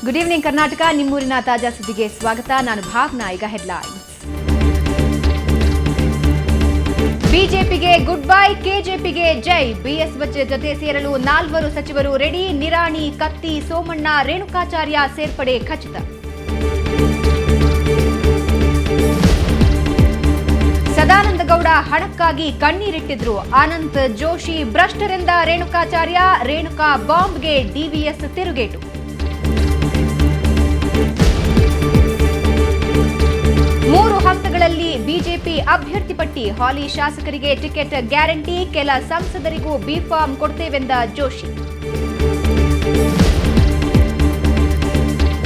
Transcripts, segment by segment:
Good evening Karnataka, ನಿಮ್ಮೂರಿನ ತಾಜಾ ಸುದ್ದಿಗೆ ಸ್ವಾಗತ. ನಾನು ಭಾವನಾ. ಈಗ ಹೆಡ್ಲೈನ್ಸ್. ಬಿಜೆಪಿಗೆ ಗುಡ್ ಬೈ, ಕೆಜೆಪಿಗೆ ಜೈ. ಬಿಎಸ್ ಜೊತೆ ಸೇರಲು 4 ಸಚಿವರು ರೆಡಿ. ನಿರಾಣಿ, ಕತ್ತಿ, ಸೋಮಣ್ಣ, ರೇಣುಕಾಚಾರ್ಯ ಸೇರ್ಪಡೆ ಖಚಿತ. ಸದಾನಂದಗೌಡ ಹಣಕ್ಕಾಗಿ ಕಣ್ಣೀರಿಟ್ಟಿದ್ರು. ಅನಂತ್ ಜೋಶಿ ಭ್ರಷ್ಟರೆಂದ ರೇಣುಕಾಚಾರ್ಯ. ರೇಣುಕಾ ಬಾಂಬ್ಗೆ ಡಿವಿಎಸ್ ತಿರುಗೇಟು. ಮೂರು ಹಂತಗಳಲ್ಲಿ ಬಿಜೆಪಿ ಅಭ್ಯರ್ಥಿ ಪಟ್ಟಿ. ಹಾಲಿ ಶಾಸಕರಿಗೆ ಟಿಕೆಟ್ ಗ್ಯಾರಂಟಿ. ಕೆಲ ಸಂಸದರಿಗೂ ಬಿಫಾರ್ಮ್ ಕೊಡ್ತೇವೆಂದ ಜೋಶಿ.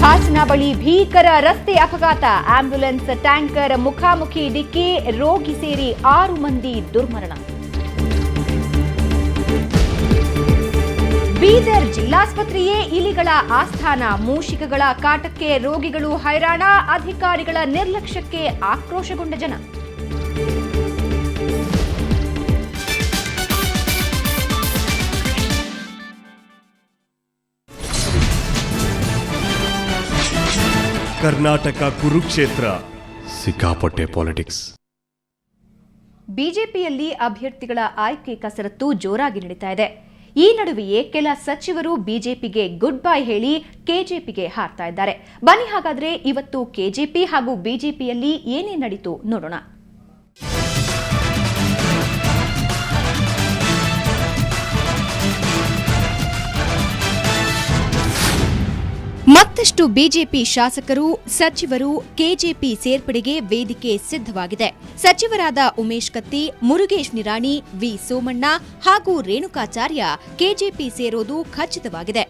ಹಾಸನ ಬಳಿ ಭೀಕರ ರಸ್ತೆ ಅಪಘಾತ. ಆಂಬ್ಯುಲೆನ್ಸ್ ಟ್ಯಾಂಕರ್ ಮುಖಾಮುಖಿ ಡಿಕ್ಕಿ. ರೋಗಿ ಸೇರಿ 6 ಮಂದಿ ದುರ್ಮರಣ. ಬೀದರ್ ಜಿಲ್ಲಾಸ್ಪತ್ರೆಯೇ ಇಲಿಗಳ ಆಸ್ಥಾನ. ಮೂಷಿಕಗಳ ಕಾಟಕ್ಕೆ ರೋಗಿಗಳು ಹೈರಾಣ. ಅಧಿಕಾರಿಗಳ ನಿರ್ಲಕ್ಷ್ಯಕ್ಕೆ ಆಕ್ರೋಶಗೊಂಡ ಜನ. ಕರ್ನಾಟಕ ಕುರುಕ್ಷೇತ್ರ, ಸಿಕ್ಕಾಪಟ್ಟೆ ಪಾಲಿಟಿಕ್ಸ್. ಬಿಜೆಪಿಯಲ್ಲಿ ಅಭ್ಯರ್ಥಿಗಳ ಆಯ್ಕೆ ಕಸರತ್ತು ಜೋರಾಗಿ ನಡೀತಾ ಇದೆ. ಈ ನಡುವೆಯೇ ಕೆಲ ಸಚಿವರು ಬಿಜೆಪಿಗೆ ಗುಡ್ ಬೈ ಹೇಳಿ ಕೆಜೆಪಿಗೆ ಹಾರ್ತಾ ಇದ್ದಾರೆ. ಬನ್ನಿ ಹಾಗಾದ್ರೆ ಇವತ್ತು ಕೆಜೆಪಿ ಹಾಗೂ ಬಿಜೆಪಿಯಲ್ಲಿ ಏನೇನು ನಡೀತು ನೋಡೋಣ. ಮತ್ತಷ್ಟು ಬಿಜೆಪಿ ಶಾಸಕರು, ಸಚಿವರು ಕೆಜೆಪಿ ಸೇರ್ಪಡೆಗೆ ವೇದಿಕೆ ಸಿದ್ಧವಾಗಿದೆ. ಸಚಿವರಾದ ಉಮೇಶ್ ಕತ್ತಿ, ಮುರುಗೇಶ್ ನಿರಾಣಿ, ವಿ ಸೋಮಣ್ಣ ಹಾಗೂ ರೇಣುಕಾಚಾರ್ಯ ಕೆಜೆಪಿ ಸೇರೋದು ಖಚಿತವಾಗಿದೆ.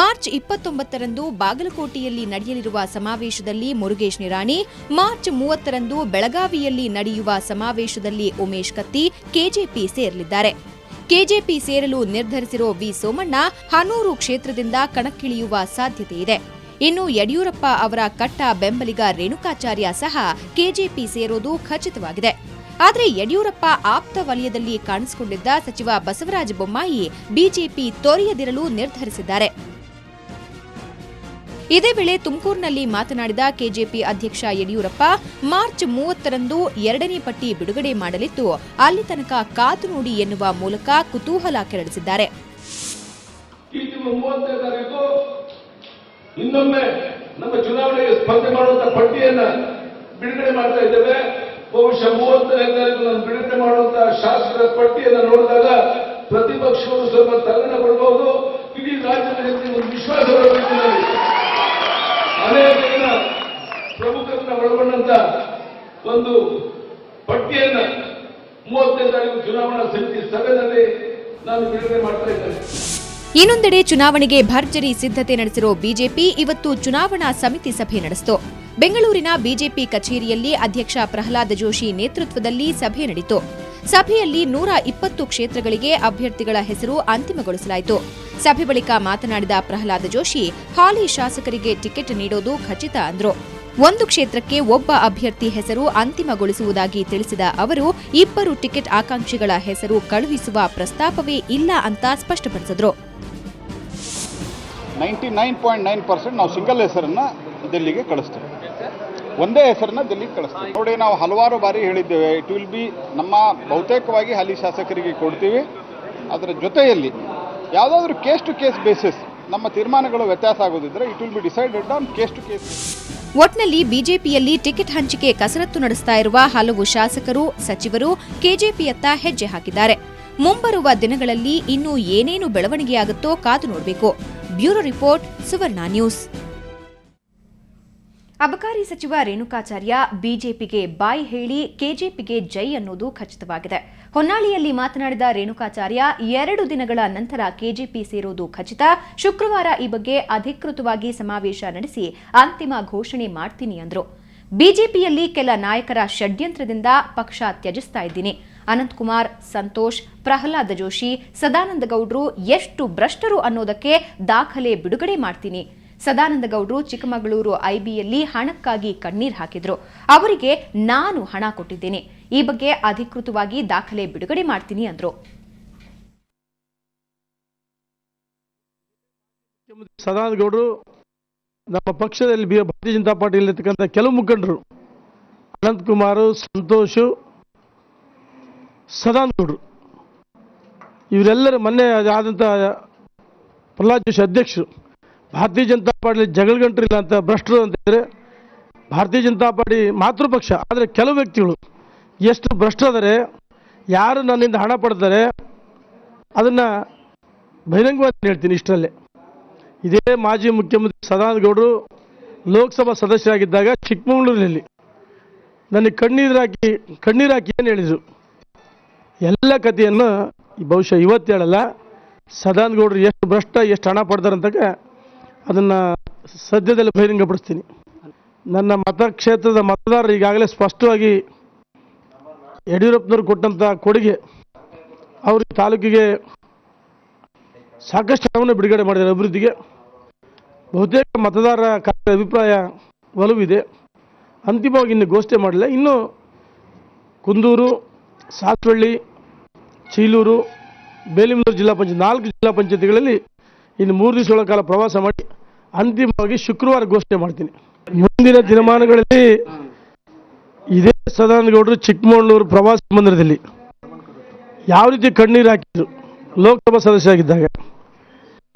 ಮಾರ್ಚ್ 29ರಂದು ಬಾಗಲಕೋಟೆಯಲ್ಲಿ ನಡೆಯಲಿರುವ ಸಮಾವೇಶದಲ್ಲಿ ಮುರುಗೇಶ್ ನಿರಾಣಿ, ಮಾರ್ಚ್ 30ರಂದು ಬೆಳಗಾವಿಯಲ್ಲಿ ನಡೆಯುವ ಸಮಾವೇಶದಲ್ಲಿ ಉಮೇಶ್ ಕತ್ತಿ ಕೆಜೆಪಿ ಸೇರಲಿದ್ದಾರೆ. ಕೆಜೆಪಿ ಸೇರಲು ನಿರ್ಧರಿಸಿರೋ ವಿ ಸೋಮಣ್ಣ ಹನೂರು ಕ್ಷೇತ್ರದಿಂದ ಕಣಕ್ಕಿಳಿಯುವ ಸಾಧ್ಯತೆ ಇದೆ. ಇನ್ನು ಯಡಿಯೂರಪ್ಪ ಅವರ ಕಟ್ಟ ಬೆಂಬಲಿಗ ರೇಣುಕಾಚಾರ್ಯ ಸಹ ಕೆಜೆಪಿ ಸೇರೋದು ಖಚಿತವಾಗಿದೆ. ಆದರೆ ಯಡಿಯೂರಪ್ಪ ಆಪ್ತ ವಲಯದಲ್ಲಿ ಕಾಣಿಸಿಕೊಂಡಿದ್ದ ಸಚಿವ ಬಸವರಾಜ ಬೊಮ್ಮಾಯಿ ಬಿಜೆಪಿ ತೊರೆಯದಿರಲು ನಿರ್ಧರಿಸಿದ್ದಾರೆ. ಇದೇ ವೇಳೆ ತುಮಕೂರಿನಲ್ಲಿ ಮಾತನಾಡಿದ ಕೆಜೆಪಿ ಅಧ್ಯಕ್ಷ ಯಡಿಯೂರಪ್ಪ, ಮಾರ್ಚ್ 30ರಂದು 2ನೇ ಪಟ್ಟಿ ಬಿಡುಗಡೆ ಮಾಡಲಿದ್ದು ಅಲ್ಲಿ ತನಕ ಕಾದು ನೋಡಿ ಎನ್ನುವ ಮೂಲಕ ಕುತೂಹಲ ಕೆರಳಿಸಿದ್ದಾರೆ. ಇನ್ನೊಮ್ಮೆ ನಮ್ಮ ಚುನಾವಣೆಗೆ ಸ್ಪರ್ಧೆ ಮಾಡುವಂತಹ ಪಟ್ಟಿಯನ್ನ ಬಿಡುಗಡೆ ಮಾಡ್ತಾ ಇದ್ದೇವೆ. ಬಹುಶಃ 30ನೇ ತಾರೀಕು ನಾನು ಬಿಡುಗಡೆ ಮಾಡುವಂತಹ ಶಾಸಕರ ಪಟ್ಟಿಯನ್ನು ನೋಡಿದಾಗ ಪ್ರತಿಪಕ್ಷಗಳು ಸ್ವಲ್ಪ ತಲ್ಲಣಗೊಳ್ಳಬಹುದು. ಇಡೀ ರಾಜ್ಯದ ಜನತೆಗೆ ಒಂದು ವಿಶ್ವಾಸ ಬರಬೇಕು. ಅನೇಕ ಜನ ಪ್ರಮುಖರನ್ನ ಒಳಗೊಂಡಂತ ಒಂದು ಪಟ್ಟಿಯನ್ನ 30ನೇ ತಾರೀಕು ಚುನಾವಣಾ ಸಮಿತಿ ಸಭೆಯಲ್ಲಿ ನಾನು ಬಿಡುಗಡೆ ಮಾಡ್ತಾ ಇದ್ದೇನೆ. ಇನ್ನೊಂದೆಡೆ ಚುನಾವಣೆಗೆ ಭರ್ಜರಿ ಸಿದ್ಧತೆ ನಡೆಸಿರೋ ಬಿಜೆಪಿ ಇವತ್ತು ಚುನಾವಣಾ ಸಮಿತಿ ಸಭೆ ನಡೆಸಿತು. ಬೆಂಗಳೂರಿನ ಬಿಜೆಪಿ ಕಚೇರಿಯಲ್ಲಿ ಅಧ್ಯಕ್ಷ ಪ್ರಹ್ಲಾದ ಜೋಶಿ ನೇತೃತ್ವದಲ್ಲಿ ಸಭೆ ನಡೆಯಿತು. ಸಭೆಯಲ್ಲಿ 120 ಕ್ಷೇತ್ರಗಳಿಗೆ ಅಭ್ಯರ್ಥಿಗಳ ಹೆಸರು ಅಂತಿಮಗೊಳಿಸಲಾಯಿತು. ಸಭೆ ಬಳಿಕ ಮಾತನಾಡಿದ ಪ್ರಹ್ಲಾದ ಜೋಶಿ, ಹಾಲಿ ಶಾಸಕರಿಗೆ ಟಿಕೆಟ್ ನೀಡೋದು ಖಚಿತ ಅಂದ್ರು. ಒಂದು ಕ್ಷೇತ್ರಕ್ಕೆ ಒಬ್ಬ ಅಭ್ಯರ್ಥಿ ಹೆಸರು ಅಂತಿಮಗೊಳಿಸುವುದಾಗಿ ತಿಳಿಸಿದ ಅವರು 2 ಟಿಕೆಟ್ ಆಕಾಂಕ್ಷಿಗಳ ಹೆಸರು ಕಳುಹಿಸುವ ಪ್ರಸ್ತಾಪವೇ ಇಲ್ಲ ಅಂತ ಸ್ಪಷ್ಟಪಡಿಸಿದ್ರು. 99.9% ನಾವು ಸಿಂಗಲ್ ಹೆಸರನ್ನ ದಿಲ್ಲಿಗೆ ಕಳಿಸ್ತೇವೆ. ಒಂದೇ ಹೆಸರನ್ನ ದಿಲ್ಲಿಗೆ ಕಳಿಸ್ತೇವೆ. ನೋಡಿ, ನಾವು ಹಲವಾರು ಬಾರಿ ಹೇಳಿದ್ದೇವೆ, ಇಟ್ ವಿಲ್ ಬಿ ನಮ್ಮ ಬಹುತೇಕವಾಗಿ ಹಾಲಿ ಶಾಸಕರಿಗೆ ಕೊಡ್ತೀವಿ. ಅದರ ಜೊತೆಯಲ್ಲಿ ಯಾವುದಾದ್ರೂ ಕೇಸ್ ಟು ಕೇಸ್ ಬೇಸಿಸ್ ನಮ್ಮ ತೀರ್ಮಾನಗಳು ವ್ಯತ್ಯಾಸ ಆಗೋದಿದ್ರೆ it will be decided on case to case. ಒಟ್ನಲ್ಲಿ ಬಿಜೆಪಿಯಲ್ಲಿ ಟಿಕೆಟ್ ಹಂಚಿಕೆ ಕಸರತ್ತು ನಡೆಸ್ತಾ ಇರುವ ಹಲವು ಶಾಸಕರು, ಸಚಿವರು ಕೆಜೆಪಿಯತ್ತ ಹೆಜ್ಜೆ ಹಾಕಿದ್ದಾರೆ. ಮುಂಬರುವ ದಿನಗಳಲ್ಲಿ ಇನ್ನೂ ಏನೇನು ಬೆಳವಣಿಗೆಯಾಗುತ್ತೋ ಕಾದು ನೋಡಬೇಕು. ಬ್ಯೂರೋ ರಿಪೋರ್ಟ್, ಸುವರ್ಣ ನ್ಯೂಸ್. ಅಬಕಾರಿ ಸಚಿವ ರೇಣುಕಾಚಾರ್ಯ ಬಿಜೆಪಿಗೆ ಬಾಯ್ ಹೇಳಿ ಕೆಜೆಪಿಗೆ ಜೈ ಅನ್ನೋದು ಖಚಿತವಾಗಿದೆ. ಹೊನ್ನಾಳಿಯಲ್ಲಿ ಮಾತನಾಡಿದ ರೇಣುಕಾಚಾರ್ಯ, 2 ದಿನಗಳ ನಂತರ ಕೆಜೆಪಿ ಸೇರೋದು ಖಚಿತ. ಶುಕ್ರವಾರ ಈ ಬಗ್ಗೆ ಅಧಿಕೃತವಾಗಿ ಸಮಾವೇಶ ನಡೆಸಿ ಅಂತಿಮ ಘೋಷಣೆ ಮಾಡ್ತೀನಿ ಅಂದ್ರು. ಬಿಜೆಪಿಯಲ್ಲಿ ಕೆಲ ನಾಯಕರ ಷಡ್ಯಂತ್ರದಿಂದ ಪಕ್ಷ ತ್ಯಜಿಸ್ತಾ ಇದ್ದೀನಿ. ಅನಂತಕುಮಾರ್, ಸಂತೋಷ್, ಪ್ರಹ್ಲಾದ ಜೋಶಿ, ಸದಾನಂದಗೌಡರು ಎಷ್ಟು ಭ್ರಷ್ಟರು ಅನ್ನೋದಕ್ಕೆ ದಾಖಲೆ ಬಿಡುಗಡೆ ಮಾಡ್ತೀನಿ. ಸದಾನಂದಗೌಡರು ಚಿಕ್ಕಮಗಳೂರು ಐಬಿಯಲ್ಲಿ ಹಣಕ್ಕಾಗಿ ಕಣ್ಣೀರ್ ಹಾಕಿದ್ರು. ಅವರಿಗೆ ನಾನು ಹಣ ಕೊಟ್ಟಿದ್ದೇನೆ. ಈ ಬಗ್ಗೆ ಅಧಿಕೃತವಾಗಿ ದಾಖಲೆ ಬಿಡುಗಡೆ ಮಾಡ್ತೀನಿ ಅಂದ್ರು. ಸದಾನಂದಗೌಡರು ನಮ್ಮ ಪಕ್ಷದಲ್ಲಿ ಭಾರತೀಯ ಜನತಾ ಪಾರ್ಟಿಯಲ್ಲಿರ್ತಕ್ಕಂಥ ಕೆಲವು ಮುಖಂಡರು ಅನಂತಕುಮಾರ್, ಸಂತೋಷ್, ಸದಾನಗೌಡರು ಇವರೆಲ್ಲರ ಮೊನ್ನೆ ಆದಂಥ ಪ್ರಹ್ಲಾದ್ ಜೋಶಿ ಅಧ್ಯಕ್ಷರು ಭಾರತೀಯ ಜನತಾ ಪಾರ್ಟಿಯಲ್ಲಿ ಜಗಳಗಂಟ್ರಿಲ್ಲ ಅಂತ ಭ್ರಷ್ಟರು ಅಂತಂದರೆ ಭಾರತೀಯ ಜನತಾ ಪಾರ್ಟಿ ಮಾತೃಪಕ್ಷ. ಆದರೆ ಕೆಲವು ವ್ಯಕ್ತಿಗಳು ಎಷ್ಟು ಭ್ರಷ್ಟರಾದರೆ, ಯಾರು ನನ್ನಿಂದ ಹಣ ಪಡ್ತಾರೆ ಅದನ್ನು ಬಹಿರಂಗವಾಗಿ ಹೇಳ್ತೀನಿ ಇಷ್ಟರಲ್ಲೇ. ಇದೇ ಮಾಜಿ ಮುಖ್ಯಮಂತ್ರಿ ಸದಾನಗೌಡರು ಲೋಕಸಭಾ ಸದಸ್ಯರಾಗಿದ್ದಾಗ ಚಿಕ್ಕಮಗಳೂರಿನಲ್ಲಿ ನನಗೆ ಕಣ್ಣೀರು ಹಾಕಿ ಏನು ಹೇಳಿದರು, ಎಲ್ಲ ಕಥೆಯನ್ನು ಬಹುಶಃ ಇವತ್ತು ಹೇಳಲ್ಲ. ಸದಾನಗೌಡರು ಎಷ್ಟು ಭ್ರಷ್ಟ, ಎಷ್ಟು ಹಣ ಪಡ್ತಾರಂತಾಗ ಅದನ್ನು ಸದ್ಯದಲ್ಲಿ ಬಹಿರಂಗಪಡಿಸ್ತೀನಿ. ನನ್ನ ಮತಕ್ಷೇತ್ರದ ಮತದಾರರು ಈಗಾಗಲೇ ಸ್ಪಷ್ಟವಾಗಿ ಯಡಿಯೂರಪ್ಪನವರು ಕೊಟ್ಟಂಥ ಕೊಡುಗೆ, ಅವರು ತಾಲೂಕಿಗೆ ಸಾಕಷ್ಟು ಹಣವನ್ನು ಬಿಡುಗಡೆ ಮಾಡಿದ್ದಾರೆ ಅಭಿವೃದ್ಧಿಗೆ. ಬಹುತೇಕ ಮತದಾರರ ಅಭಿಪ್ರಾಯ ಒಲವಿದೆ. ಅಂತಿಮವಾಗಿ ಇನ್ನು ಘೋಷಣೆ ಮಾಡಲಿಲ್ಲ. ಇನ್ನು ಕುಂದೂರು, ಸಾಸ್ವಳ್ಳಿ, ಚೀಲೂರು, ಬೇಲಿಮಲ್ಲೂರು ಜಿಲ್ಲಾ ಪಂಚಾಯತ್ 4 ಜಿಲ್ಲಾ ಪಂಚಾಯತಿಗಳಲ್ಲಿ ಇನ್ನು 3 ದಿವಸಗಳ ಕಾಲ ಪ್ರವಾಸ ಮಾಡಿ ಅಂತಿಮವಾಗಿ ಶುಕ್ರವಾರ ಘೋಷಣೆ ಮಾಡ್ತೀನಿ. ಮುಂದಿನ ದಿನಮಾನಗಳಲ್ಲಿ ಇದೇ ಸದಾನಗೌಡರು ಚಿಕ್ಕಮಗಳೂರು ಪ್ರವಾಸ ಮಂದಿರದಲ್ಲಿ ಯಾವ ರೀತಿ ಕಣ್ಣೀರು ಹಾಕಿದ್ರು ಲೋಕಸಭಾ ಸದಸ್ಯರಾಗಿದ್ದಾಗ,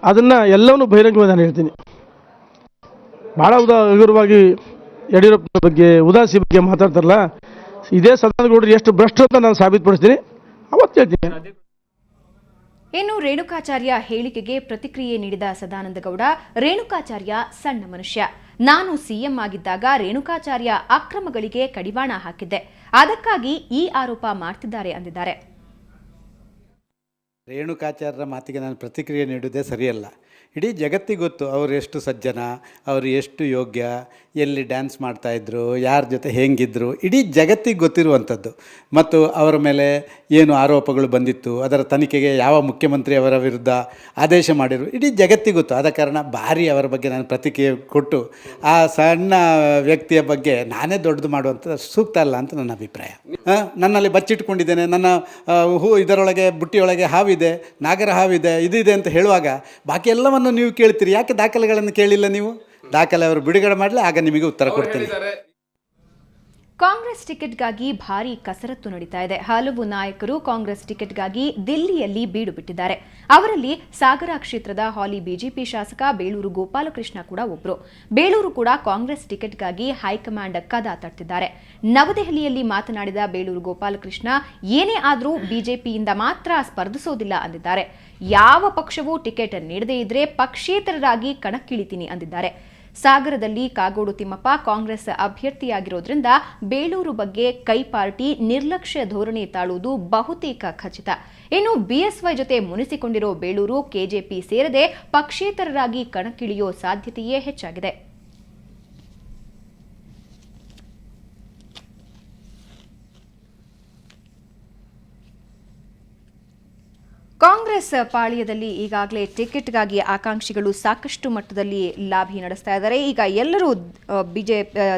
ಅದನ್ನು ಎಲ್ಲವನ್ನೂ ಬಹಿರಂಗವಾಗಿ ನಾನು ಹೇಳ್ತೀನಿ. ಭಾಳ ಹಗುರವಾಗಿ ಯಡಿಯೂರಪ್ಪನ ಬಗ್ಗೆ, ಉದಾಸಿ ಬಗ್ಗೆ ಮಾತಾಡ್ತಾರಲ್ಲ, ಇದೇ ಸದಾನಗೌಡರು ಎಷ್ಟು ಭ್ರಷ್ಟ ಅಂತ ನಾನು ಸಾಬೀತುಪಡಿಸ್ತೀನಿ, ಅವತ್ತು ಹೇಳ್ತೀನಿ. ಇನ್ನು ರೇಣುಕಾಚಾರ್ಯ ಹೇಳಿಕೆಗೆ ಪ್ರತಿಕ್ರಿಯೆ ನೀಡಿದ ಸದಾನಂದಗೌಡ, ರೇಣುಕಾಚಾರ್ಯ ಸಣ್ಣ ಮನುಷ್ಯ. ನಾನು ಸಿಎಂ ಆಗಿದ್ದಾಗ ರೇಣುಕಾಚಾರ್ಯ ಅಕ್ರಮಗಳಿಗೆ ಕಡಿವಾಣ ಹಾಕಿದ್ದೆ, ಅದಕ್ಕಾಗಿ ಈ ಆರೋಪ ಮಾಡ್ತಿದ್ದಾರೆ ಅಂದಿದ್ದಾರೆ. ರೇಣುಕಾಚಾರ್ಯರ ಮಾತಿಗೆ ನಾನು ಪ್ರತಿಕ್ರಿಯೆ ನೀಡುವುದೇ ಸರಿಯಲ್ಲ. ಇಡೀ ಜಗತ್ತಿಗೆ ಗೊತ್ತು ಅವರು ಎಷ್ಟು ಸಜ್ಜನ, ಅವರು ಎಷ್ಟು ಯೋಗ್ಯ, ಎಲ್ಲಿ ಡ್ಯಾನ್ಸ್ ಮಾಡ್ತಾಯಿದ್ರು, ಯಾರ ಜೊತೆ ಹೇಗಿದ್ದರು, ಇಡೀ ಜಗತ್ತಿಗೆ ಗೊತ್ತಿರುವಂಥದ್ದು. ಮತ್ತು ಅವರ ಮೇಲೆ ಏನು ಆರೋಪಗಳು ಬಂದಿತ್ತು, ಅದರ ತನಿಖೆಗೆ ಯಾವ ಮುಖ್ಯಮಂತ್ರಿ ಅವರ ವಿರುದ್ಧ ಆದೇಶ ಮಾಡಿದರು, ಇಡೀ ಜಗತ್ತಿಗೆ ಗೊತ್ತು. ಆದ ಕಾರಣ ಭಾರಿ ಅವರ ಬಗ್ಗೆ ನಾನು ಪ್ರತಿಕ್ರಿಯೆ ಕೊಟ್ಟು ಆ ಸಣ್ಣ ವ್ಯಕ್ತಿಯ ಬಗ್ಗೆ ನಾನೇ ದೊಡ್ಡದು ಮಾಡುವಂಥ ಸೂಕ್ತ ಅಲ್ಲ ಅಂತ ನನ್ನ ಅಭಿಪ್ರಾಯ. ನನ್ನಲ್ಲಿ ಬಚ್ಚಿಟ್ಕೊಂಡಿದ್ದೇನೆ, ನನ್ನ ಇದರೊಳಗೆ ಬುಟ್ಟಿಯೊಳಗೆ ಹಾವಿದೆ, ನಾಗರ ಹಾವಿದೆ, ಇದಿದೆ ಅಂತ ಹೇಳುವಾಗ ಬಾಕಿ ಎಲ್ಲವನ್ನು ನೀವು ಕೇಳ್ತೀರಿ. ಯಾಕೆ ದಾಖಲೆಗಳನ್ನು ಕೇಳಿಲ್ಲ ನೀವು? ದಾಖಲೆ ಅವರು ಬಿಡುಗಡೆ ಮಾಡಲಿ, ಆಗ ನಿಮಗೆ ಉತ್ತರ ಕೊಡ್ತೀನಿ. ಕಾಂಗ್ರೆಸ್ ಟಿಕೆಟ್ಗಾಗಿ ಭಾರೀ ಕಸರತ್ತು ನಡೀತಾ ಇದೆ. ಹಲವು ನಾಯಕರು ಕಾಂಗ್ರೆಸ್ ಟಿಕೆಟ್ಗಾಗಿ ದಿಲ್ಲಿಯಲ್ಲಿ ಬೀಡು ಬಿಟ್ಟಿದ್ದಾರೆ. ಅವರಲ್ಲಿ ಸಾಗರ ಕ್ಷೇತ್ರದ ಹಾಲಿ ಬಿಜೆಪಿ ಶಾಸಕ ಬೇಳೂರು ಗೋಪಾಲಕೃಷ್ಣ ಕೂಡ ಒಬ್ಬರು. ಬೇಳೂರು ಕೂಡ ಕಾಂಗ್ರೆಸ್ ಟಿಕೆಟ್ಗಾಗಿ ಹೈಕಮಾಂಡ್ ಕದ ತಟ್ಟಿದ್ದಾರೆ. ನವದೆಹಲಿಯಲ್ಲಿ ಮಾತನಾಡಿದ ಬೇಳೂರು ಗೋಪಾಲಕೃಷ್ಣ, ಏನೇ ಆದರೂ ಬಿಜೆಪಿಯಿಂದ ಮಾತ್ರ ಸ್ಪರ್ಧಿಸೋದಿಲ್ಲ ಅಂದಿದ್ದಾರೆ. ಯಾವ ಪಕ್ಷವೂ ಟಿಕೆಟ್ ನೀಡದೇ ಇದ್ರೆ ಪಕ್ಷೇತರರಾಗಿ ಕಣಕ್ಕಿಳಿತೀನಿ ಅಂದಿದ್ದಾರೆ. ಸಾಗರದಲ್ಲಿ ಕಾಗೋಡು ತಿಮ್ಮಪ್ಪ ಕಾಂಗ್ರೆಸ್ ಅಭ್ಯರ್ಥಿಯಾಗಿರೋದ್ರಿಂದ ಬೇಳೂರು ಬಗ್ಗೆ ಕೈ ಪಾರ್ಟಿ ನಿರ್ಲಕ್ಷ್ಯ ಧೋರಣೆ ತಾಳುವುದು ಬಹುತೇಕ ಖಚಿತ. ಇನ್ನು ಬಿಎಸ್ವೈ ಜೊತೆ ಮುನಿಸಿಕೊಂಡಿರೋ ಬೇಳೂರು ಕೆಜೆಪಿ ಸೇರದೆ ಪಕ್ಷೇತರರಾಗಿ ಕಣಕ್ಕಿಳಿಯೋ ಸಾಧ್ಯತೆಯೇ ಹೆಚ್ಚಾಗಿದೆ. ಕಾಂಗ್ರೆಸ್ ಪಾಳ್ಯದಲ್ಲಿ ಈಗಾಗಲೇ ಟಿಕೆಟ್ಗಾಗಿ ಆಕಾಂಕ್ಷಿಗಳು ಸಾಕಷ್ಟು ಮಟ್ಟದಲ್ಲಿ ಲಾಬಿ ನಡೆಸ್ತಾ ಇದ್ದಾರೆ. ಈಗ ಎಲ್ಲರೂ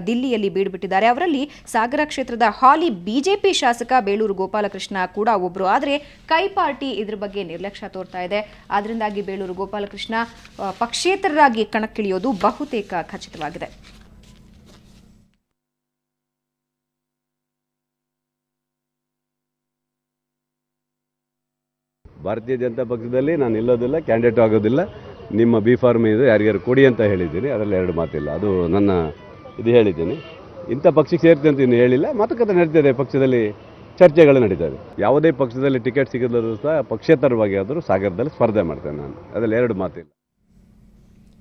ದಿಲ್ಲಿಯಲ್ಲಿ ಬೀಡುಬಿಟ್ಟಿದ್ದಾರೆ. ಅವರಲ್ಲಿ ಸಾಗರ ಕ್ಷೇತ್ರದ ಹಾಲಿ ಬಿಜೆಪಿ ಶಾಸಕ ಬೇಳೂರು ಗೋಪಾಲಕೃಷ್ಣ ಕೂಡ ಒಬ್ಬರು. ಆದರೆ ಕೈ ಪಾರ್ಟಿ ಇದ್ರ ಬಗ್ಗೆ ನಿರ್ಲಕ್ಷ್ಯ ತೋರ್ತಾ ಇದೆ. ಅದರಿಂದಾಗಿ ಬೇಳೂರು ಗೋಪಾಲಕೃಷ್ಣ ಪಕ್ಷೇತರರಾಗಿ ಕಣಕ್ಕಿಳಿಯೋದು ಬಹುತೇಕ ಖಚಿತವಾಗಿದೆ. ಭಾರತೀಯ ಜನತಾ ಪಕ್ಷದಲ್ಲಿ ನಾನು ನಿಲ್ಲೋದಿಲ್ಲ, ಕ್ಯಾಂಡಿಡೇಟ್ ಆಗೋದಿಲ್ಲ. ನಿಮ್ಮ ಬಿ ಫಾರ್ಮ್ ಇದು ಯಾರಿಗಾರು ಕೊಡಿ ಅಂತ ಹೇಳಿದ್ದೀನಿ, ಅದರಲ್ಲಿ 2 ಮಾತಿಲ್ಲ. ಅದು ನನ್ನ ಇದು ಹೇಳಿದ್ದೀನಿ. ಇಂಥ ಪಕ್ಷಕ್ಕೆ ಸೇರ್ತೀನಿ ಅಂತ ಇನ್ನು ಹೇಳಿಲ್ಲ. ಮಾತುಕತೆ ನಡೀತದೆ, ಪಕ್ಷದಲ್ಲಿ ಚರ್ಚೆಗಳು ನಡೀತದೆ. ಯಾವುದೇ ಪಕ್ಷದಲ್ಲಿ ಟಿಕೆಟ್ ಸಿಗದಿದ್ದರೂ ಸಹ ಪಕ್ಷೇತರವಾಗಿ ಆದರೂ ಸಾಗರದಲ್ಲಿ ಸ್ಪರ್ಧೆ ಮಾಡ್ತೇನೆ ನಾನು, ಅದರಲ್ಲಿ 2 ಮಾತಿಲ್ಲ.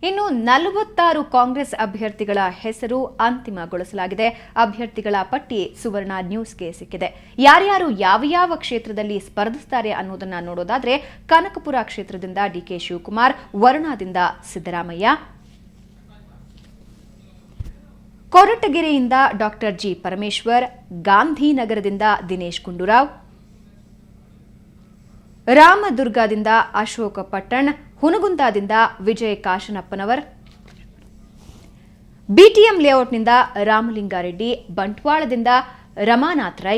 ಇನ್ನು 46 ಕಾಂಗ್ರೆಸ್ ಅಭ್ಯರ್ಥಿಗಳ ಹೆಸರು ಅಂತಿಮಗೊಳಿಸಲಾಗಿದೆ. ಅಭ್ಯರ್ಥಿಗಳ ಪಟ್ಟಿ ಸುವರ್ಣ ನ್ಯೂಸ್ಗೆ ಸಿಕ್ಕಿದೆ. ಯಾರ್ಯಾರು ಯಾವ ಕ್ಷೇತ್ರದಲ್ಲಿ ಸ್ಪರ್ಧಿಸುತ್ತಾರೆ ಅನ್ನೋದನ್ನ ನೋಡೋದಾದ್ರೆ, ಕನಕಪುರ ಕ್ಷೇತ್ರದಿಂದ ಡಿಕೆ ಶಿವಕುಮಾರ್, ವರುಣಾದಿಂದ ಸಿದ್ದರಾಮಯ್ಯ, ಕೊರಟಗೆರೆಯಿಂದ ಡಾಕ್ಟರ್ ಜಿ ಪರಮೇಶ್ವರ್, ಗಾಂಧಿನಗರದಿಂದ ದಿನೇಶ್ ಗುಂಡೂರಾವ್, ರಾಮದುರ್ಗದಿಂದ ಅಶೋಕ್ ಪಟ್ಟಣ್, ಹುನಗುಂದದಿಂದ ವಿಜಯ್ ಕಾಶನಪ್ಪನವರ್, ಬಿಟಿಎಂ ಲೇಔಟ್ನಿಂದ ರಾಮಲಿಂಗಾರೆಡ್ಡಿ, ಬಂಟ್ವಾಳದಿಂದ ರಮಾನಾಥ್ ರೈ,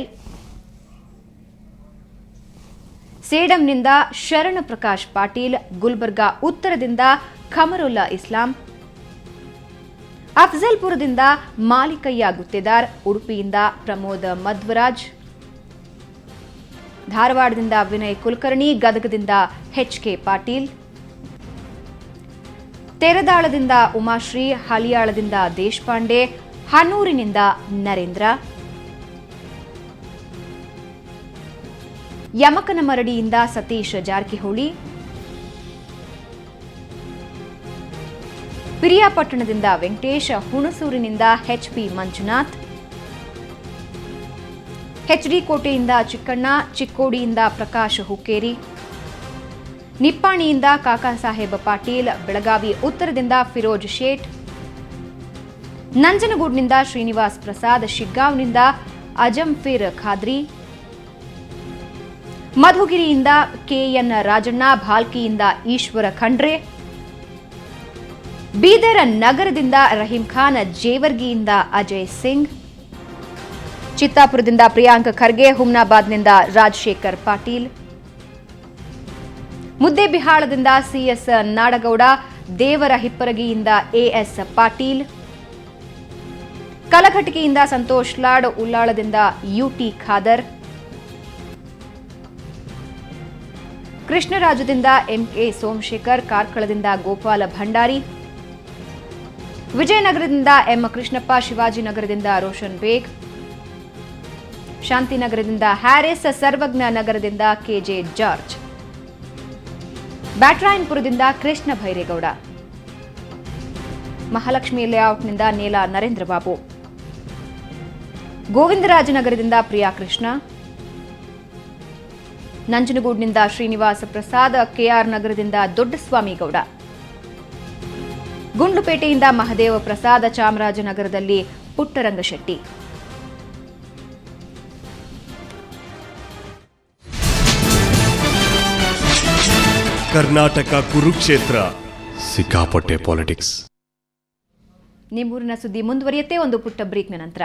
ಸೇಡಂನಿಂದ ಶರಣ ಪ್ರಕಾಶ್ ಪಾಟೀಲ್, ಗುಲ್ಬರ್ಗಾ ಉತ್ತರದಿಂದ ಖಮರುಲ್ಲಾ ಇಸ್ಲಾಂ, ಅಫ್ಜಲ್ಪುರದಿಂದ ಮಾಲಿಕಯ್ಯ ಗುತ್ತೇದಾರ್, ಉಡುಪಿಯಿಂದ ಪ್ರಮೋದ್ ಮಧ್ವರಾಜ್, ಧಾರವಾಡದಿಂದ ವಿನಯ್ ಕುಲಕರ್ಣಿ, ಗದಗದಿಂದ ಎಚ್.ಕೆ. ಪಾಟೀಲ್, ತೆರದಾಳದಿಂದ ಉಮಾಶ್ರೀ, ಹಳಿಯಾಳದಿಂದ ದೇಶಪಾಂಡೆ, ಹನೂರಿನಿಂದ ನರೇಂದ್ರ, ಯಮಕನಮರಡಿಯಿಂದ ಸತೀಶ್ ಜಾರಕಿಹೊಳಿ, ಪಿರಿಯಾಪಟ್ಟಣದಿಂದ ವೆಂಕಟೇಶ್, ಹುಣಸೂರಿನಿಂದ ಎಚ್.ಪಿ. ಮಂಜುನಾಥ್, ಎಚ್.ಡಿ. ಕೋಟೆಯಿಂದ ಚಿಕ್ಕಣ್ಣ, ಚಿಕ್ಕೋಡಿಯಿಂದ ಪ್ರಕಾಶ್ ಹುಕ್ಕೇರಿ, ನಿಪ್ಪಾಣಿಯಿಂದ ಕಾಕಾ ಸಾಹೇಬ್ ಪಾಟೀಲ್, ಬೆಳಗಾವಿ ಉತ್ತರದಿಂದ ಫಿರೋಜ್ ಶೇಟ್, ನಂಜನಗೂಡಿನಿಂದ ಶ್ರೀನಿವಾಸ್ ಪ್ರಸಾದ್, ಶಿಗ್ಗಾಂವ್ನಿಂದ ಅಜಂಫೀರ್ ಖಾದ್ರಿ, ಮಧುಗಿರಿಯಿಂದ ಕೆಎನ್ ರಾಜಣ್ಣ, ಭಾಲ್ಕಿಯಿಂದ ಈಶ್ವರ ಖಂಡ್ರೆ, ಬೀದರ್ ನಗರದಿಂದ ರಹೀಂ ಖಾನ್, ಜೇವರ್ಗಿಯಿಂದ ಅಜಯ್ ಸಿಂಗ್, ಚಿತ್ತಾಪುರದಿಂದ ಪ್ರಿಯಾಂಕ್ ಖರ್ಗೆ, ಹುಮ್ನಾಬಾದ್ನಿಂದ ರಾಜಶೇಖರ್ ಪಾಟೀಲ್, ಮುದ್ದೇಬಿಹಾಳದಿಂದ ಸಿಎಸ್ ನಾಡಗೌಡ, ದೇವರ ಹಿಪ್ಪರಗಿಯಿಂದ ಎಎಸ್ ಪಾಟೀಲ್, ಕಲಘಟಗಿಯಿಂದ ಸಂತೋಷ್ ಲಾಡ್, ಉಲ್ಲಾಳದಿಂದ ಯುಟಿ ಖಾದರ್, ಕೃಷ್ಣರಾಜದಿಂದ ಎಂಕೆ ಸೋಮಶೇಖರ್, ಕಾರ್ಕಳದಿಂದ ಗೋಪಾಲ ಭಂಡಾರಿ, ವಿಜಯನಗರದಿಂದ ಎಂ ಕೃಷ್ಣಪ್ಪ, ಶಿವಾಜಿನಗರದಿಂದ ರೋಷನ್ ಬೇಗ್, ಶಾಂತಿನಗರದಿಂದ ಹ್ಯಾರಿಸ್, ಸರ್ವಜ್ಞ ನಗರದಿಂದ ಕೆಜೆ ಜಾರ್ಜ್, ಬ್ಯಾಟ್ರಾಯನ್ಪುರದಿಂದ ಕೃಷ್ಣ ಭೈರೇಗೌಡ, ಮಹಾಲಕ್ಷ್ಮಿ ಲೇಔಟ್ನಿಂದ ನೇಲಾ ನರೇಂದ್ರ ಬಾಬು, ಗೋವಿಂದರಾಜನಗರದಿಂದ ಪ್ರಿಯಾ ಕೃಷ್ಣ, ನಂಜನಗೂಡಿನಿಂದ ಶ್ರೀನಿವಾಸ ಪ್ರಸಾದ್, ಕೆಆರ್ ನಗರದಿಂದ ದೊಡ್ಡಸ್ವಾಮಿಗೌಡ, ಗುಂಡ್ಲುಪೇಟೆಯಿಂದ ಮಹದೇವ ಪ್ರಸಾದ್, ಚಾಮರಾಜನಗರದಲ್ಲಿ ಪುಟ್ಟರಂಗಶೆಟ್ಟಿ. ಕರ್ನಾಟಕ ಕುರುಕ್ಷೇತ್ರ ಸಿಕ್ಕಾಪಟ್ಟೆ ಪಾಲಿಟಿಕ್ಸ್. ನಿಮ್ಮೂರಿನ ಸುದ್ದಿ ಮುಂದುವರಿಯುತ್ತೆ ಒಂದು ಪುಟ್ಟ ಬ್ರೇಕ್ನ ನಂತರ.